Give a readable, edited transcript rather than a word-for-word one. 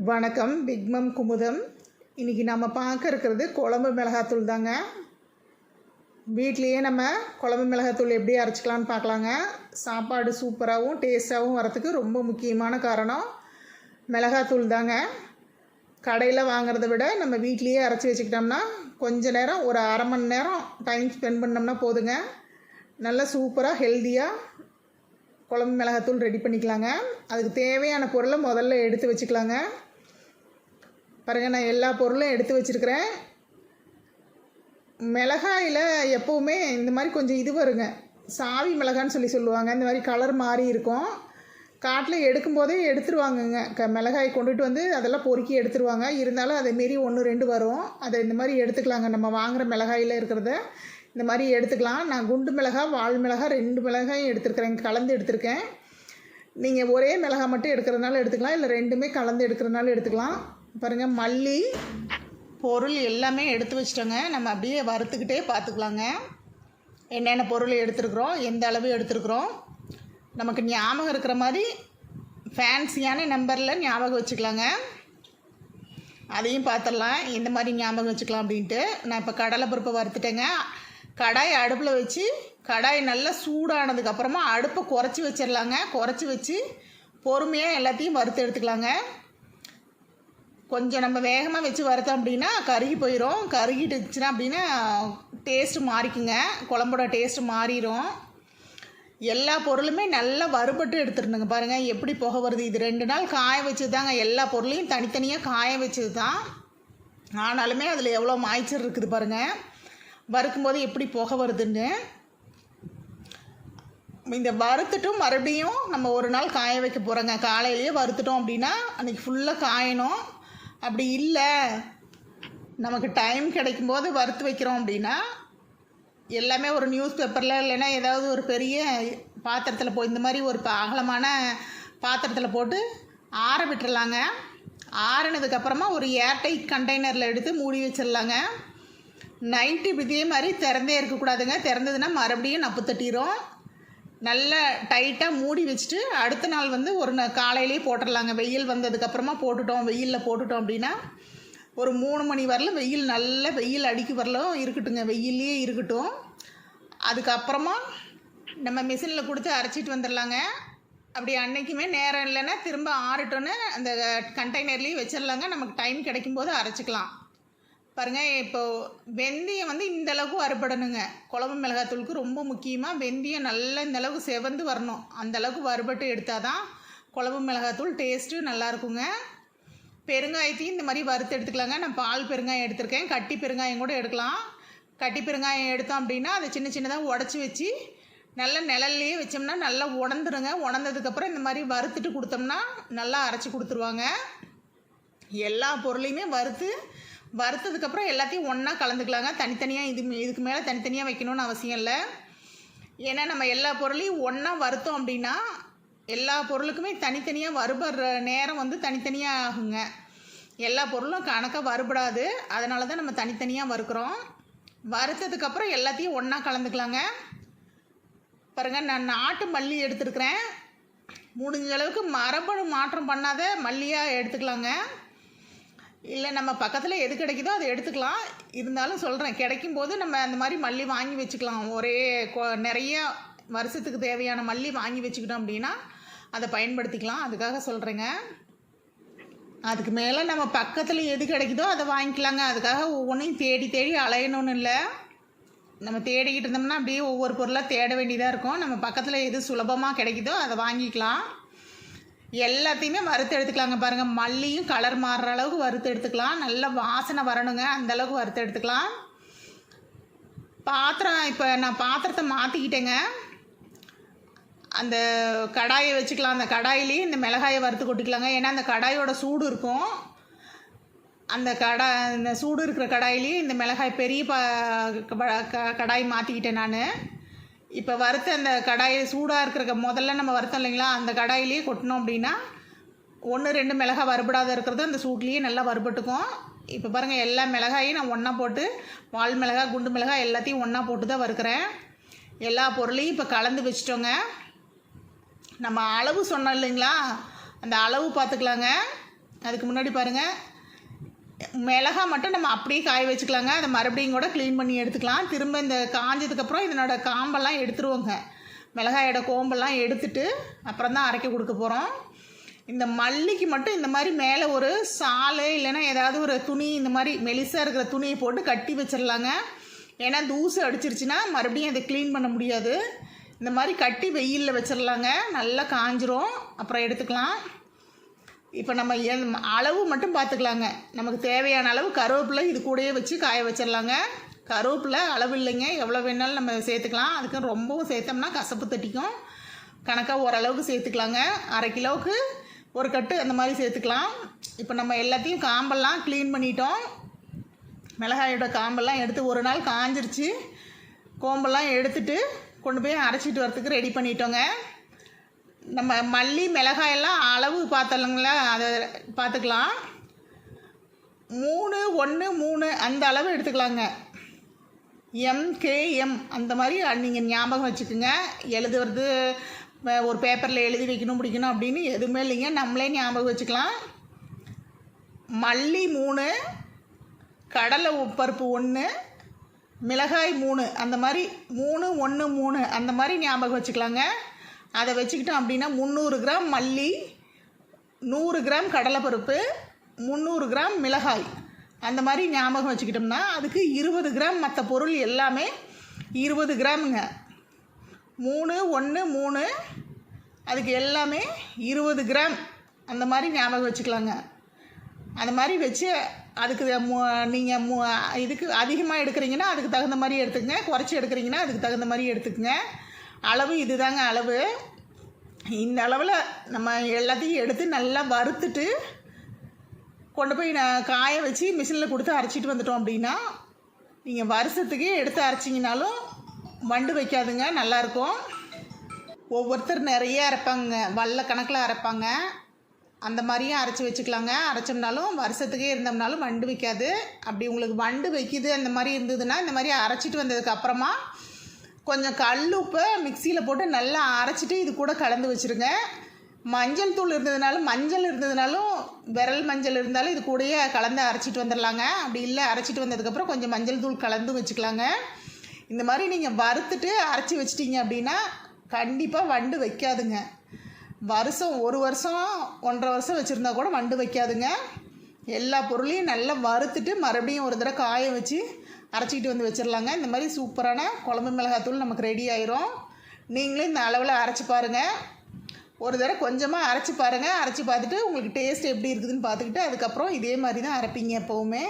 வணக்கம். பிக்மம் குமுதம். இன்றைக்கி நம்ம பார்க்க இருக்கிறது குழம்பு மிளகாத்தூள் தாங்க. வீட்லேயே நம்ம குழம்பு மிளகாத்தூள் எப்படி அரைச்சிக்கலான்னு பார்க்கலாங்க. சாப்பாடு சூப்பராகவும் டேஸ்ட்டாகவும் வரத்துக்கு ரொம்ப முக்கியமான காரணம் மிளகாத்தூள் தாங்க. கடையில் வாங்குறத விட நம்ம வீட்லேயே அரைச்சி வச்சுக்கிட்டோம்னா கொஞ்ச நேரம், ஒரு அரை மணி நேரம் டைம் ஸ்பெண்ட் பண்ணோம்னா போதுங்க. நல்லா சூப்பராக ஹெல்த்தியாக குழம்பு மிளகாத்தூள் ரெடி பண்ணிக்கலாங்க. அதுக்கு தேவையான பொருளை முதல்ல எடுத்து வச்சுக்கலாங்க. பாருங்கள், நான் எல்லா பொருளும் எடுத்து வச்சுருக்கிறேன். மிளகாயில் எப்போவுமே இந்த மாதிரி கொஞ்சம் இது வருங்க, சாவி மிளகான்னு சொல்லுவாங்க. இந்த மாதிரி கலர் மாறி இருக்கும். காட்டில் எடுக்கும்போதே எடுத்துருவாங்கங்க. மிளகாய் கொண்டுட்டு வந்து அதெல்லாம் பொறுக்கி எடுத்துருவாங்க. இருந்தாலும் அதேமாரி 1-2 வரும். அதை இந்த மாதிரி எடுத்துக்கலாங்க. நம்ம வாங்குகிற மிளகாயில் இருக்கிறத இந்த மாதிரி எடுத்துக்கலாம். நான் குண்டு மிளகாய், வால் மிளகாய் 2 மிளகாயும் எடுத்துருக்கிறேன், கலந்து எடுத்திருக்கேன். நீங்கள் ஒரே மிளகாய் மட்டும் எடுக்கிறதுனால எடுத்துக்கலாம், இல்லை 2மே கலந்து எடுக்கிறதுனால எடுத்துக்கலாம். பாருங்கள், மல்லி பொருள் எல்லாமே எடுத்து வச்சிட்டோங்க. நம்ம அப்படியே வறுத்துக்கிட்டே பார்த்துக்கலாங்க என்னென்ன பொருள் எடுத்துருக்குறோம், எந்த அளவு எடுத்துருக்குறோம். நமக்கு ஞாபகம் இருக்கிற மாதிரி ஃபேன்சியான நம்பரில் ஞாபகம் வச்சுக்கலாங்க. அதையும் பார்த்துடலாம் எந்த மாதிரி ஞாபகம் வச்சுக்கலாம் அப்படின்ட்டு. நான் இப்போ கடலைப்பருப்பை வறுத்துட்டேங்க. கடாய் அடுப்பில் வச்சு, கடாய் நல்லா சூடானதுக்கப்புறமா அடுப்பை குறைச்சி வச்சிடலாங்க. குறைச்சி வச்சு பொறுமையாக எல்லாத்தையும் வறுத்து எடுத்துக்கலாங்க. கொஞ்சம் நம்ம வேகமாக வச்சு வறுத்தோம் அப்படின்னா கருகி போயிடும். கருகிட்டுச்சுன்னா அப்படின்னா டேஸ்ட்டு மாறிக்குங்க, குழம்போட டேஸ்ட்டு மாறிடும். எல்லா பொருளுமே நல்லா வறுபட்டு எடுத்துருணுங்க. பாருங்கள் எப்படி புகை வருது. இது 2 நாள் காய வச்சது தாங்க. எல்லா பொருளையும் தனித்தனியாக காய வச்சது தான். ஆனாலுமே அதில் எவ்வளோ மாய்ச்சல் இருக்குது பாருங்கள், வறுக்கும்போது எப்படி புகை வருதுன்னு. இந்த வறுத்துட்டும் மறுபடியும் நம்ம ஒரு நாள் காய வைக்க போகிறோங்க. காலையிலேயே வறுத்துட்டோம் அப்படின்னா அன்றைக்கி ஃபுல்லாக காயணும். அப்படி இல்லை, நமக்கு டைம் கிடைக்கும்போது வறுத்து வைக்கிறோம் அப்படின்னா எல்லாமே ஒரு நியூஸ் பேப்பரில் இல்லைன்னா ஏதாவது ஒரு பெரிய பாத்திரத்தில் இந்த மாதிரி ஒரு அகலமான பாத்திரத்தில் போட்டு ஆற விட்டுறலாங்க. ஆறினதுக்கப்புறமா ஒரு ஏர்டைட் கண்டெய்னரில் எடுத்து மூடி வச்சிடலாங்க. நைட்டு இதே மாதிரி திறந்தே இருக்கக்கூடாதுங்க. திறந்ததுன்னா மறுபடியும் நப்பு தட்டிடும். நல்லா டைட்டாக மூடி வச்சுட்டு அடுத்த நாள் வந்து ஒரு காலையிலேயே போட்டுடலாங்க. வெயில் வந்ததுக்கப்புறமா வெயிலில் போட்டுட்டோம் அப்படின்னா ஒரு 3 மணி வரலும் நல்ல வெயில் அடிக்க வரலும் இருக்கட்டுங்க, வெயிலே இருக்கட்டும். அதுக்கப்புறமா நம்ம மிஷினில் கொடுத்து அரைச்சிட்டு வந்துடலாங்க. அப்படி அன்றைக்குமே நேரம் இல்லைன்னா திரும்ப ஆறிட்டோன்னு அந்த கண்டெய்னர்லேயே வச்சிடலாங்க. நமக்கு டைம் கிடைக்கும்போது அரைச்சிக்கலாம். பாருங்கள், இப்போது வெந்தயம் வந்து இந்தளவுக்கு வறுபடணுங்க. குழம்பு மிளகாத்தூளுக்கு ரொம்ப முக்கியமாக வெந்தயம் நல்லா இந்தளவுக்கு செவந்து வரணும். அந்தளவுக்கு வறுபட்டு எடுத்தால் தான் குழம்பு மிளகாத்தூள் டேஸ்ட்டு நல்லாயிருக்குங்க. பெருங்காயத்தையும் இந்த மாதிரி வறுத்து எடுத்துக்கலாங்க. நான் பால் பெருங்காயம் எடுத்திருக்கேன். கட்டி பெருங்காயம் கூட எடுக்கலாம். கட்டி பெருங்காயம் எடுத்தோம் அப்படின்னா அதை சின்ன சின்னதாக உடச்சி வச்சு நல்லா நிழல்லையே வச்சோம்னா நல்லா உணர்ந்துருங்க. உணர்ந்ததுக்கப்புறம் இந்த மாதிரி வறுத்துட்டு கொடுத்தோம்னா நல்லா அரைச்சி கொடுத்துருவாங்க. எல்லா பொருளையுமே வறுத்ததுக்கப்புறம் எல்லாத்தையும் ஒன்றா கலந்துக்கலாங்க. தனித்தனியாக இதுக்கு மேலே தனித்தனியாக வைக்கணும்னு அவசியம் இல்லை. ஏன்னா நம்ம எல்லா பொருளையும் ஒன்றா வறுத்தோம் அப்படின்னா எல்லா பொருளுக்குமே தனித்தனியாக வறுபடுற நேரம் வந்து தனித்தனியாக ஆகுங்க. எல்லா பொருளும் கணக்காக வறுபடாது. அதனால தான் நம்ம தனித்தனியாக வறுக்கிறோம். வறுத்ததுக்கப்புறம் எல்லாத்தையும் ஒன்றா கலந்துக்கலாங்க. பாருங்கள், நான் நாட்டு மல்லி எடுத்துருக்கிறேன். முடிஞ்ச அளவுக்கு மரபணு மாற்றம் பண்ணாத மல்லியாக எடுத்துக்கலாங்க. இல்லை நம்ம பக்கத்தில் எது கிடைக்குதோ அதை எடுத்துக்கலாம். இருந்தாலும் சொல்கிறேன், கிடைக்கும்போது நம்ம அந்த மாதிரி மல்லி வாங்கி வச்சுக்கலாம். ஒரே நிறைய வருஷத்துக்கு தேவையான மல்லி வாங்கி வச்சுக்கிட்டோம் அப்படின்னா அதை பயன்படுத்திக்கலாம். அதுக்காக சொல்கிறேங்க. அதுக்கு மேலே நம்ம பக்கத்தில் எது கிடைக்குதோ அதை வாங்கிக்கலாங்க. அதுக்காக ஒவ்வொன்றையும் தேடி தேடி அலையணும்னு இல்லை. நம்ம தேடிக்கிட்டு இருந்தோம்னா அப்படியே ஒவ்வொரு பொருளாக தேட வேண்டியதாக இருக்கும். நம்ம பக்கத்தில் எது சுலபமாக கிடைக்குதோ அதை வாங்கிக்கலாம். எல்லாத்தையுமே வறுத்து எடுத்துக்கலாங்க. பாருங்கள், மல்லியும் கலர் மாறுற அளவுக்கு வறுத்து எடுத்துக்கலாம். நல்ல வாசனை வரணுங்க, அந்தளவுக்கு வறுத்து எடுத்துக்கலாம். இப்போ நான் பாத்திரத்தை மாற்றிக்கிட்டேங்க. அந்த கடாயை வச்சுக்கலாம். அந்த கடாயிலேயே இந்த மிளகாயை வறுத்து கொட்டிக்கலாங்க. ஏன்னா அந்த கடாயோட சூடு இருக்கும். இந்த சூடு இருக்கிற கடாயிலேயே இந்த மிளகாய் பெரிய கடாய் மாற்றிக்கிட்டேன் நான். இப்போ வறுத்த அந்த கடாயில் சூடாக இருக்கிற முதல்ல நம்ம வறுத்தோம் இல்லைங்களா, அந்த கடாயிலேயே கொட்டினோம் அப்படின்னா 1-2 மிளகாய் வறுபடாத இருக்கிறது அந்த சூட்லேயே நல்லா வறுபட்டுக்கும். இப்போ பாருங்கள், எல்லா மிளகாயும் நான் ஒன்றா போட்டு, வால் மிளகாய், குண்டு மிளகாய் எல்லாத்தையும் ஒன்றா போட்டு தான் வறுக்கிறேன். எல்லா பொருளையும் இப்போ கலந்து வச்சிட்டோங்க. நம்ம அளவு சொன்னோம் இல்லைங்களா, அந்த அளவு பார்த்துக்கலாங்க. அதுக்கு முன்னாடி பாருங்கள், மிளகா மட்டும் நம்ம அப்படியே காய வச்சுக்கலாங்க. அதை மறுபடியும் கூட க்ளீன் பண்ணி எடுத்துக்கலாம். திரும்ப இந்த காஞ்சதுக்கப்புறம் இதனோட காம்பெல்லாம் எடுத்துருவோங்க. மிளகாயோட கோம்பெல்லாம் எடுத்துட்டு அப்புறம் தான் அரைக்க கொடுக்க போகிறோம். இந்த மல்லிக்கு மட்டும் இந்த மாதிரி மேலே ஒரு சாலை இல்லைன்னா ஏதாவது ஒரு துணி, இந்த மாதிரி மெலிசாக இருக்கிற துணியை போட்டு கட்டி வச்சிடலாங்க. ஏன்னா தூசு அடிச்சிருச்சுன்னா மறுபடியும் அதை க்ளீன் பண்ண முடியாது. இந்த மாதிரி கட்டி வெயிலில் வச்சிடலாங்க. நல்லா காஞ்சிரும், அப்புறம் எடுத்துக்கலாம். இப்போ நம்ம அளவு மட்டும் பார்த்துக்கலாங்க. நமக்கு தேவையான அளவு கருவேப்பிலை இது கூடயே வச்சு காய வச்சிடலாங்க. கருவேப்பிலை அளவு இல்லைங்க, எவ்வளோ வேணாலும் நம்ம சேர்த்துக்கலாம். அதுக்கு ரொம்பவும் சேர்த்தோம்னா கசப்பு தட்டிக்கும். கணக்காக ஓரளவுக்கு சேர்த்துக்கலாங்க. 1/2 கிலோவுக்கு ஒரு கட்டு அந்த மாதிரி சேர்த்துக்கலாம். இப்போ நம்ம எல்லாத்தையும் காம்பெல்லாம் க்ளீன் பண்ணிட்டோம். மிளகாயோட காம்பெல்லாம் எடுத்து ஒரு நாள் காஞ்சிருச்சு. கோம்பெல்லாம் எடுத்துட்டு கொண்டு போய் அரைச்சிட்டு வரத்துக்கு ரெடி பண்ணிட்டோங்க. நம்ம மல்லி மிளகாயெல்லாம் அளவு பார்த்தலங்களா, அதை பார்த்துக்கலாம். 3, 1, 3 அந்த அளவு எடுத்துக்கலாங்க. MKM அந்த மாதிரி நீங்கள் ஞாபகம் வச்சுக்கோங்க. எழுதுறது ஒரு பேப்பரில் எழுதி வைக்கணும் பிடிக்கணும் அப்படின்னு எதுவுமே இல்லைங்க, நம்மளே ஞாபகம் வச்சுக்கலாம். மல்லி 3, கடலை பருப்பு 1, மிளகாய் 3 அந்த மாதிரி 3, 1, 3 அந்த மாதிரி ஞாபகம் வச்சுக்கலாங்க. அதை வச்சுக்கிட்டோம் அப்படின்னா 300 கிராம் மல்லி, 100 கிராம் கடலைப்பருப்பு, 300 கிராம் மிளகாய் அந்த மாதிரி ஞாபகம் வச்சுக்கிட்டோம்னா அதுக்கு 20 கிராம் மற்ற பொருள் எல்லாமே 20 கிராமுங்க. 3, 1, 3 அதுக்கு எல்லாமே 20 கிராம் அந்த மாதிரி ஞாபகம் வச்சுக்கலாங்க. அந்த மாதிரி வச்சு அதுக்கு நீங்கள் இதுக்கு அதிகமாக எடுக்கிறீங்கன்னா அதுக்கு தகுந்த மாதிரி எடுத்துக்கங்க, குறைச்சி எடுக்கிறீங்கன்னா அதுக்கு தகுந்த மாதிரி எடுத்துக்கங்க. அளவு இது தாங்க அளவு. இந்த அளவில் நம்ம எல்லாத்தையும் எடுத்து நல்லா வறுத்துட்டு கொண்டு போய் காய வச்சு மிஷினில் கொடுத்து அரைச்சிட்டு வந்துட்டோம் அப்படின்னா நீங்கள் வருஷத்துக்கே எடுத்து அரைச்சிங்கனாலும் வண்டு வைக்காதுங்க, நல்லாயிருக்கும். ஒவ்வொருத்தர் நிறைய அரைப்பாங்க, வல்ல கணக்கில் அரைப்பாங்க. அந்த மாதிரியும் அரைச்சி வச்சுக்கலாங்க. அரைச்சோம்னாலும் வருஷத்துக்கே இருந்தோம்னாலும் வண்டு வைக்காது. அப்படி உங்களுக்கு வண்டு வைக்குது அந்த மாதிரி இருந்ததுன்னா இந்த மாதிரி அரைச்சிட்டு வந்ததுக்கப்புறமா கொஞ்சம் கல் உப்பை மிக்சியில் போட்டு நல்லா அரைச்சிட்டு இது கூட கலந்து வச்சுருங்க. மஞ்சள் தூள் இருந்ததுனாலும் விரல் மஞ்சள் இருந்தாலும் இது கூடயே கலந்து அரைச்சிட்டு வந்துடலாங்க. அப்படி இல்லை அரைச்சிட்டு வந்ததுக்கப்புறம் கொஞ்சம் மஞ்சள் தூள் கலந்து வச்சுக்கலாங்க. இந்த மாதிரி நீங்கள் வறுத்துட்டு அரைச்சி வச்சிட்டிங்க அப்படின்னா கண்டிப்பாக வண்டு வைக்காதுங்க. வருஷம் 1 வருஷம் 1.5 வருஷம் வச்சுருந்தா கூட வண்டு வைக்காதுங்க. எல்லா பொருளையும் நல்லா வறுத்துட்டு மறுபடியும் ஒரு தடவை காய வச்சு அரைச்சிக்கிட்டு வந்து வச்சிடலாங்க. இந்த மாதிரி சூப்பரான குழம்பு மிளகாத்தூள் நமக்கு ரெடி ஆயிரும். நீங்களும் இந்த அளவில் அரைச்சி பாருங்கள். ஒரு தடவை கொஞ்சமாக அரைச்சி பாருங்கள். அரைச்சி பார்த்துட்டு உங்களுக்கு டேஸ்ட் எப்படி இருக்குதுன்னு பார்த்துக்கிட்டு அதுக்கப்புறம் இதே மாதிரி தான் அரைப்பீங்க எப்போவுமே.